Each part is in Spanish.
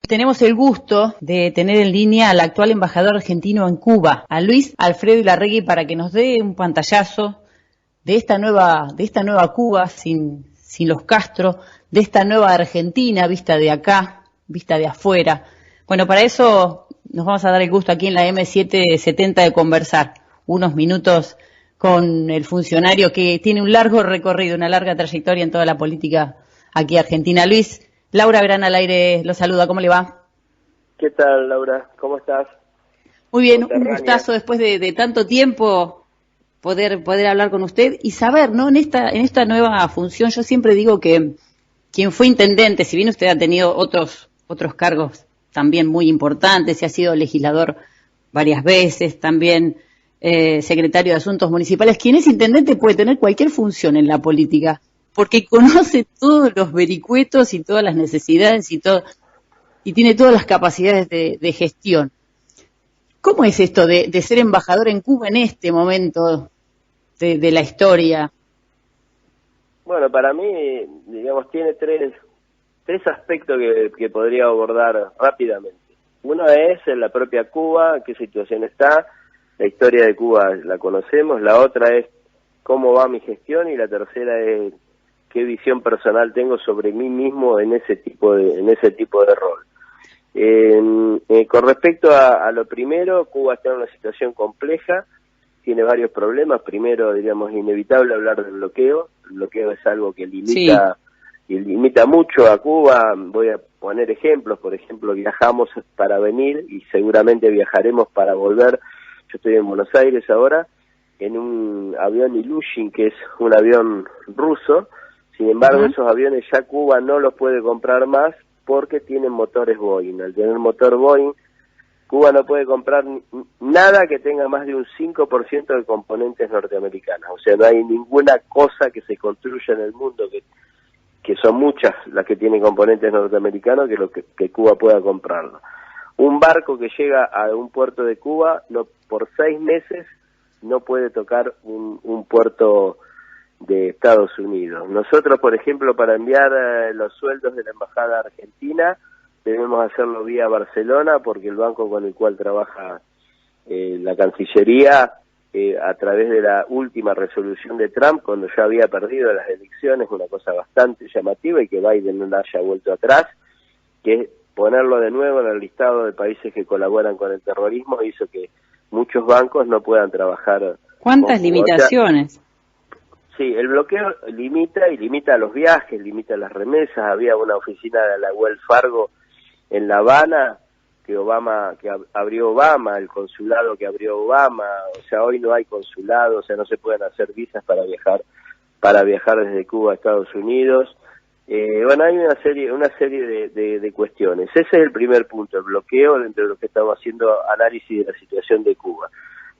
Tenemos el gusto de tener en línea al actual embajador argentino en Cuba, a Luis Alfredo Ilarregui, para que nos dé un pantallazo de esta nueva Cuba sin los Castro, de esta nueva Argentina vista de acá, vista de afuera. Bueno, para eso nos vamos a dar el gusto aquí en la M770 de conversar unos minutos con el funcionario que tiene un largo recorrido, una larga trayectoria en toda la política aquí argentina. Luis, Laura Verán al aire lo saluda, ¿cómo le va? ¿Qué tal, Laura? ¿Cómo estás? Muy bien, un gustazo después de tanto tiempo poder hablar con usted y saber, ¿no? En esta nueva función, yo siempre digo que quien fue intendente, si bien usted ha tenido otros cargos también muy importantes, y ha sido legislador varias veces, también secretario de Asuntos Municipales, quien es intendente puede tener cualquier función en la política, porque conoce todos los vericuetos y todas las necesidades y tiene todas las capacidades de gestión. ¿Cómo es esto de ser embajador en Cuba en este momento de la historia? Bueno, para mí, digamos, tiene tres aspectos que podría abordar rápidamente. Uno es en la propia Cuba, qué situación está, la historia de Cuba la conocemos, la otra es cómo va mi gestión y la tercera es qué visión personal tengo sobre mí mismo en ese tipo de rol. Con respecto a lo primero, Cuba está en una situación compleja, tiene varios problemas. Primero, diríamos, inevitable hablar del bloqueo. El bloqueo es algo que limita mucho a Cuba. Voy a poner ejemplos. Por ejemplo, viajamos para venir y seguramente viajaremos para volver. Yo estoy en Buenos Aires ahora, en un avión Ilyushin, que es un avión ruso. Sin embargo, esos aviones ya Cuba no los puede comprar más porque tienen motores Boeing. Al tener motor Boeing, Cuba no puede comprar nada que tenga más de un 5% de componentes norteamericanos. O sea, no hay ninguna cosa que se construya en el mundo, que son muchas las que tienen componentes norteamericanos, que Cuba pueda comprarlo. Un barco que llega a un puerto de Cuba, por 6 meses, no puede tocar un puerto de Estados Unidos. Nosotros, por ejemplo, para enviar los sueldos de la Embajada Argentina, debemos hacerlo vía Barcelona, porque el banco con el cual trabaja la Cancillería, a través de la última resolución de Trump, cuando ya había perdido las elecciones, una cosa bastante llamativa y que Biden no la haya vuelto atrás, que es ponerlo de nuevo en el listado de países que colaboran con el terrorismo, hizo que muchos bancos no puedan trabajar. ¿Cuántas limitaciones? Sí, el bloqueo limita los viajes, limita las remesas. Había una oficina de la Wells Fargo en La Habana que abrió Obama, el consulado que abrió Obama. O sea, hoy no hay consulado, o sea, no se pueden hacer visas para viajar desde Cuba a Estados Unidos. Bueno, hay una serie de cuestiones. Ese es el primer punto, el bloqueo, dentro de lo que estamos haciendo análisis de la situación de Cuba.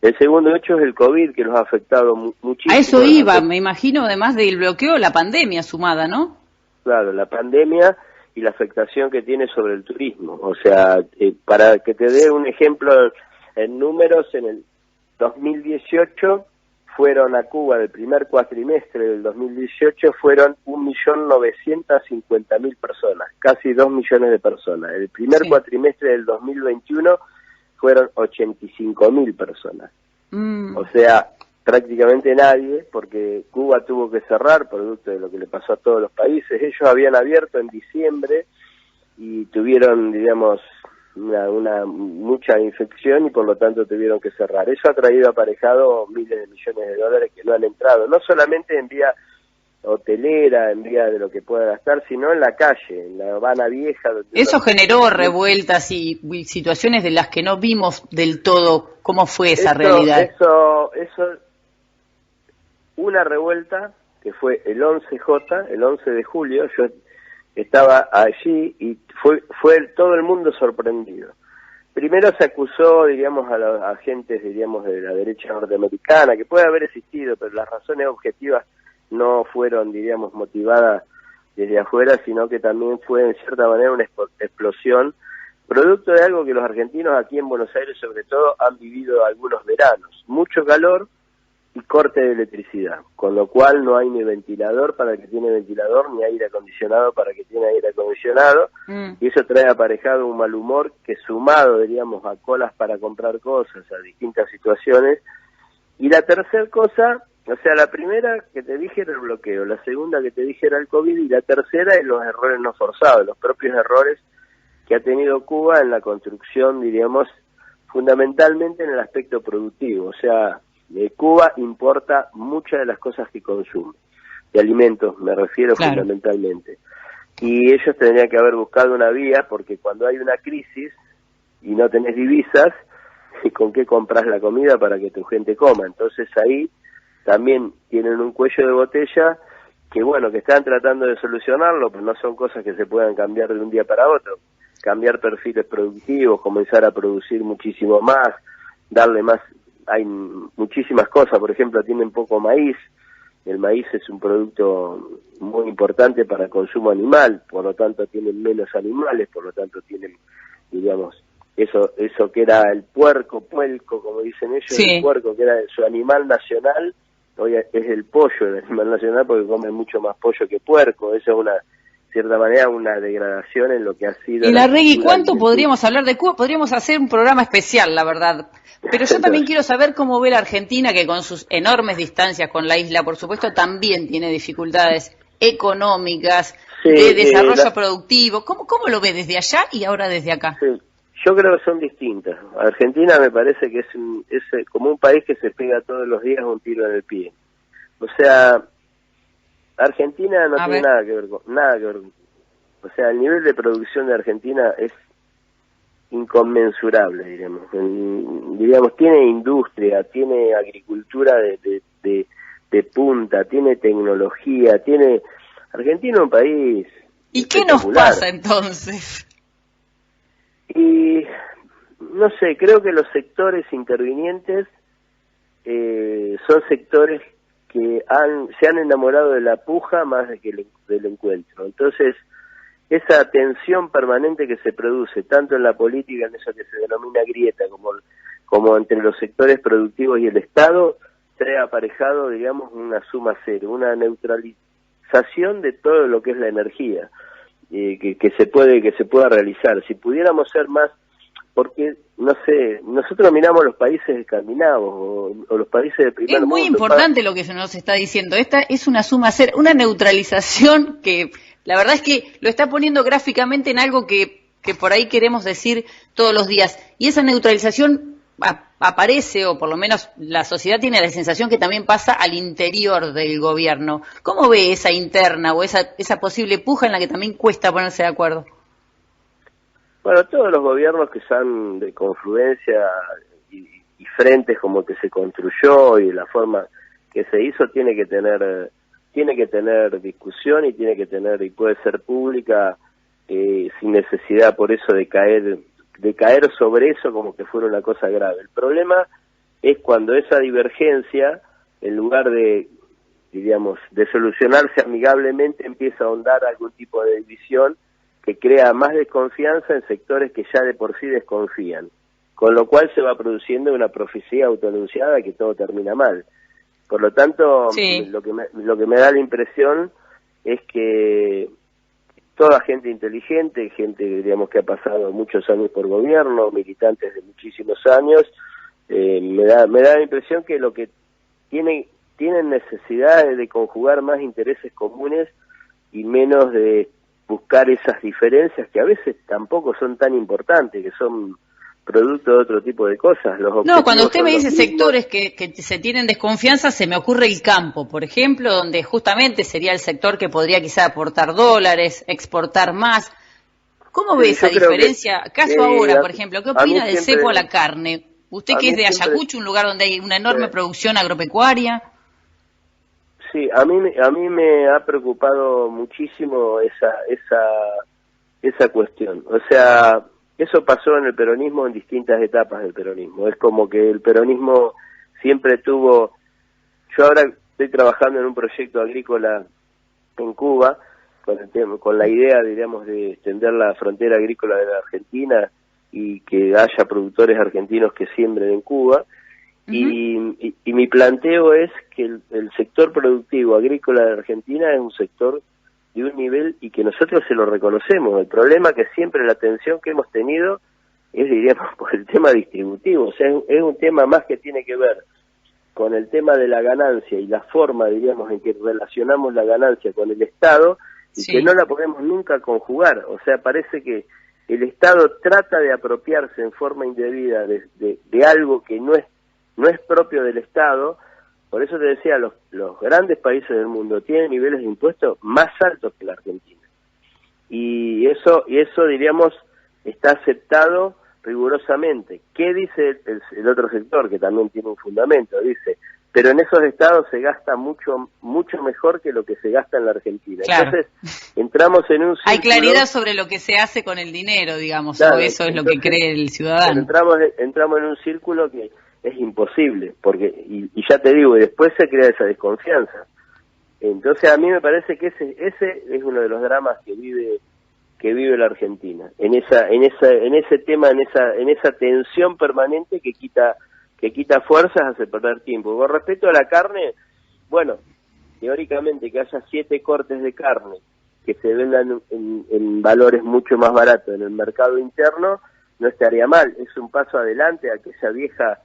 El segundo hecho es el COVID, que nos ha afectado muchísimo. A eso iba, me imagino, además del bloqueo, la pandemia sumada, ¿no? Claro, la pandemia y la afectación que tiene sobre el turismo. O sea, para que te dé un ejemplo en números, en el 2018 fueron a Cuba, del primer cuatrimestre del 2018, fueron 1.950.000 personas, casi 2 millones de personas. El primer cuatrimestre del 2021 fueron 85.000 personas. O sea, prácticamente nadie, porque Cuba tuvo que cerrar producto de lo que le pasó a todos los países. Ellos habían abierto en diciembre y tuvieron, digamos, mucha infección y por lo tanto tuvieron que cerrar. Eso ha traído aparejado miles de millones de dólares que no han entrado, no solamente en vía hotelera, en vía de lo que pueda gastar, sino en la calle, en la Habana Vieja. Eso generó revueltas y situaciones de las que no vimos del todo. ¿Cómo fue esa realidad? Eso, una revuelta que fue el 11J, el 11 de julio, yo estaba allí y fue todo el mundo sorprendido. Primero se acusó, diríamos, a los agentes, diríamos, de la derecha norteamericana, que puede haber existido, pero las razones objetivas no fueron, diríamos, motivadas desde afuera, sino que también fue, en cierta manera, una explosión, producto de algo que los argentinos aquí en Buenos Aires, sobre todo, han vivido algunos veranos. Mucho calor y corte de electricidad, con lo cual no hay ni ventilador para el que tiene ventilador, ni aire acondicionado para el que tiene aire acondicionado, y eso trae aparejado un mal humor que, sumado, diríamos, a colas para comprar cosas, a distintas situaciones. Y la tercera cosa, o sea, la primera que te dije era el bloqueo, la segunda que te dije era el COVID, y la tercera es los errores no forzados, los propios errores que ha tenido Cuba en la construcción, diríamos, fundamentalmente en el aspecto productivo. O sea, Cuba importa muchas de las cosas que consume, de alimentos me refiero, claro, fundamentalmente. Y ellos tendrían que haber buscado una vía, porque cuando hay una crisis y no tenés divisas, ¿y con qué compras la comida para que tu gente coma? Entonces ahí también tienen un cuello de botella que, bueno, que están tratando de solucionarlo, pero no son cosas que se puedan cambiar de un día para otro. Cambiar perfiles productivos, comenzar a producir muchísimo más, darle más, hay muchísimas cosas, por ejemplo, tienen poco maíz, el maíz es un producto muy importante para el consumo animal, por lo tanto tienen menos animales, por lo tanto tienen, digamos, eso que era el puerco, como dicen ellos, sí, el puerco que era su animal nacional, hoy es el pollo, el animal nacional, porque comen mucho más pollo que puerco. Eso es una, cierta manera, una degradación en lo que ha sido. Y Larregui, ¿cuánto podríamos hablar de Cuba? Podríamos hacer un programa especial, la verdad. Pero yo también quiero saber cómo ve la Argentina, que con sus enormes distancias con la isla, por supuesto, también tiene dificultades económicas, sí, de desarrollo productivo. ¿Cómo lo ve desde allá y ahora desde acá? Sí. Yo creo que son distintas. Argentina me parece que es como un país que se pega todos los días un tiro en el pie. O sea, Argentina no tiene nada que ver. O sea, el nivel de producción de Argentina es inconmensurable, diríamos, tiene industria, tiene agricultura de punta, tiene tecnología, Argentina es un país. ¿Y qué nos pasa entonces? Y no sé, creo que los sectores intervinientes son sectores que se han enamorado de la puja más de que del encuentro. Entonces, esa tensión permanente que se produce tanto en la política, en eso que se denomina grieta, como entre los sectores productivos y el Estado, trae aparejado, digamos, una suma cero, una neutralización de todo lo que es la energía. Que se pueda realizar. Si pudiéramos ser más, porque no sé, nosotros miramos los países escandinavos o los países de primer mundo. Es muy importante lo que se nos está diciendo. Esta es una suma cero, una neutralización que la verdad es que lo está poniendo gráficamente en algo que por ahí queremos decir todos los días. Y esa neutralización aparece, o por lo menos la sociedad tiene la sensación que también pasa al interior del gobierno. ¿Cómo ve esa interna o esa posible puja en la que también cuesta ponerse de acuerdo? Bueno, todos los gobiernos que son de confluencia y frentes como que se construyó y la forma que se hizo tiene que tener discusión y y puede ser pública sin necesidad por eso de caer sobre eso como que fuera una cosa grave. El problema es cuando esa divergencia, en lugar de solucionarse amigablemente, empieza a ahondar algún tipo de división que crea más desconfianza en sectores que ya de por sí desconfían, con lo cual se va produciendo una profecía autoanunciada que todo termina mal. Por lo tanto, sí, lo que me da la impresión es que toda gente inteligente, gente que ha pasado muchos años por gobierno, militantes de muchísimos años, me da la impresión que lo que tienen necesidad de conjugar más intereses comunes y menos de buscar esas diferencias que a veces tampoco son tan importantes, que son producto de otro tipo de cosas. No, cuando usted me dice sectores que se tienen desconfianza, se me ocurre el campo, por ejemplo, donde justamente sería el sector que podría quizá aportar dólares, exportar más. ¿Cómo ve esa diferencia? Caso ahora, por ejemplo, ¿qué opina del cepo a la carne? Usted que es de Ayacucho, un lugar donde hay una enorme producción agropecuaria. Sí, a mí me ha preocupado muchísimo esa cuestión. O sea, eso pasó en el peronismo en distintas etapas del peronismo. Es como que el peronismo siempre tuvo... Yo ahora estoy trabajando en un proyecto agrícola en Cuba con la idea, diríamos, de extender la frontera agrícola de la Argentina y que haya productores argentinos que siembren en Cuba. y mi planteo es que el sector productivo agrícola de Argentina es un sector de un nivel y que nosotros se lo reconocemos. El problema que siempre la tensión que hemos tenido es, diríamos, por el tema distributivo. O sea, es un tema más que tiene que ver con el tema de la ganancia y la forma, diríamos, en que relacionamos la ganancia con el Estado, y que no la podemos nunca conjugar. O sea, parece que el Estado trata de apropiarse en forma indebida de algo que no es propio del Estado. Por eso te decía, los grandes países del mundo tienen niveles de impuestos más altos que la Argentina. Y eso diríamos, está aceptado rigurosamente. ¿Qué dice el otro sector, que también tiene un fundamento? Dice, pero en esos estados se gasta mucho mejor que lo que se gasta en la Argentina. Claro. Entonces, entramos en un círculo... Hay claridad sobre lo que se hace con el dinero, digamos, claro, o eso es lo que cree el ciudadano. Entramos en un círculo que es imposible, porque y ya te digo, y después se crea esa desconfianza. Entonces, a mí me parece que ese es uno de los dramas que vive la Argentina, en ese tema, en esa tensión permanente que quita fuerzas, hace perder tiempo. Con respecto a la carne, bueno, teóricamente que haya 7 cortes de carne que se vendan en valores mucho más baratos en el mercado interno, no estaría mal. Es un paso adelante a aquella vieja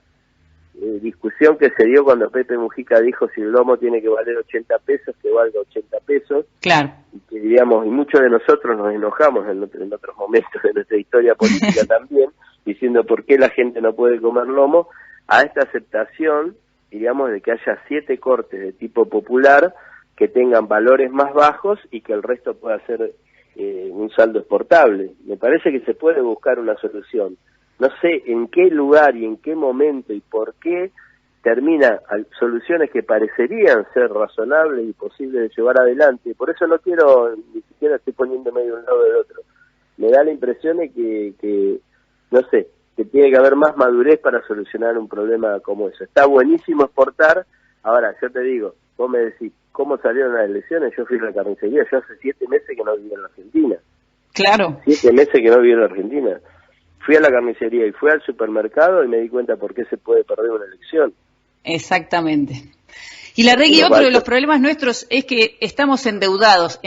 discusión que se dio cuando Pepe Mujica dijo si el lomo tiene que valer 80 pesos, que valga 80 pesos. Claro. Y que, digamos, y muchos de nosotros nos enojamos en otros momentos de nuestra historia política también, diciendo por qué la gente no puede comer lomo, a esta aceptación, digamos, de que haya 7 cortes de tipo popular que tengan valores más bajos y que el resto pueda ser un saldo exportable. Me parece que se puede buscar una solución. No sé en qué lugar y en qué momento y por qué termina soluciones que parecerían ser razonables y posibles de llevar adelante. Por eso no quiero, ni siquiera estoy poniéndome de un lado del otro. Me da la impresión de que no sé, que tiene que haber más madurez para solucionar un problema como eso. Está buenísimo exportar. Ahora, yo te digo, vos me decís, ¿cómo salieron las elecciones? Yo fui a la carnicería, yo hace 7 meses que no vivo en la Argentina. Claro. 7 meses que no vivo en la Argentina. Fui a la carnicería y fui al supermercado y me di cuenta por qué se puede perder una elección. Exactamente. Y Larregui, otro de los problemas nuestros es que estamos endeudados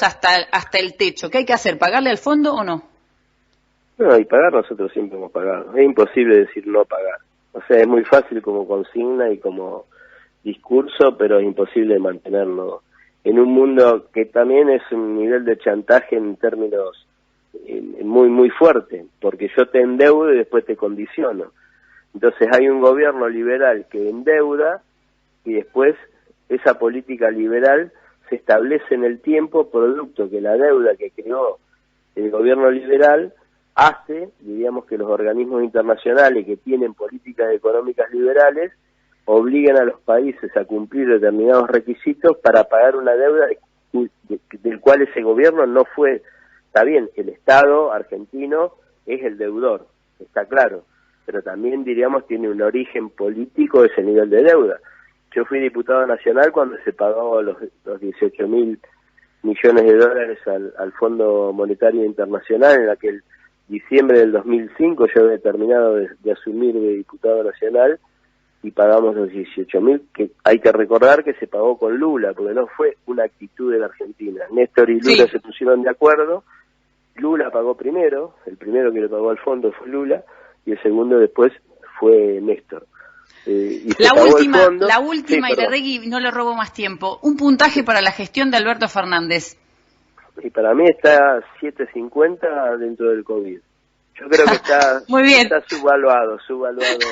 hasta el techo. ¿Qué hay que hacer? ¿Pagarle al fondo o no? No, y pagar nosotros siempre hemos pagado. Es imposible decir no pagar. O sea, es muy fácil como consigna y como discurso, pero es imposible mantenerlo en un mundo que también es un nivel de chantaje en términos muy, muy fuerte, porque yo te endeudo y después te condiciono. Entonces hay un gobierno liberal que endeuda y después esa política liberal se establece en el tiempo, producto que la deuda que creó el gobierno liberal hace, diríamos, que los organismos internacionales que tienen políticas económicas liberales obliguen a los países a cumplir determinados requisitos para pagar una deuda del cual ese gobierno no fue. Está bien, el Estado argentino es el deudor, está claro, pero también, diríamos, tiene un origen político ese nivel de deuda. Yo fui diputado nacional cuando se pagó los 18.000 millones de dólares al Fondo Monetario Internacional en aquel diciembre del 2005. Yo había terminado de asumir de diputado nacional y pagamos los 18.000, que hay que recordar que se pagó con Lula, porque no fue una actitud de la Argentina. Néstor y Lula se pusieron de acuerdo. Lula pagó primero, el primero que le pagó al fondo fue Lula, y el segundo después fue Néstor. La última, y Larregui, no le robo más tiempo. Un puntaje para la gestión de Alberto Fernández. Y para mí está 7.50 dentro del COVID. Yo creo que está, muy bien. Está subvaluado Alberto.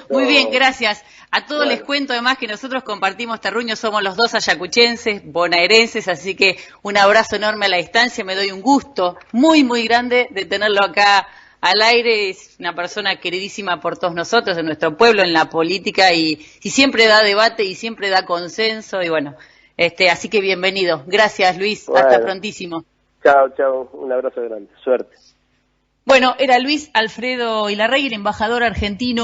Muy bien, gracias. A todos les cuento además que nosotros compartimos terruño, somos los dos ayacuchenses, bonaerenses, así que un abrazo enorme a la distancia, me doy un gusto muy, muy grande de tenerlo acá al aire. Es una persona queridísima por todos nosotros, en nuestro pueblo, en la política, y siempre da debate y siempre da consenso, y bueno, así que bienvenido. Gracias, Luis, hasta prontísimo. Chao, un abrazo grande, suerte. Bueno, era Luis Alfredo Ilarregui, el embajador argentino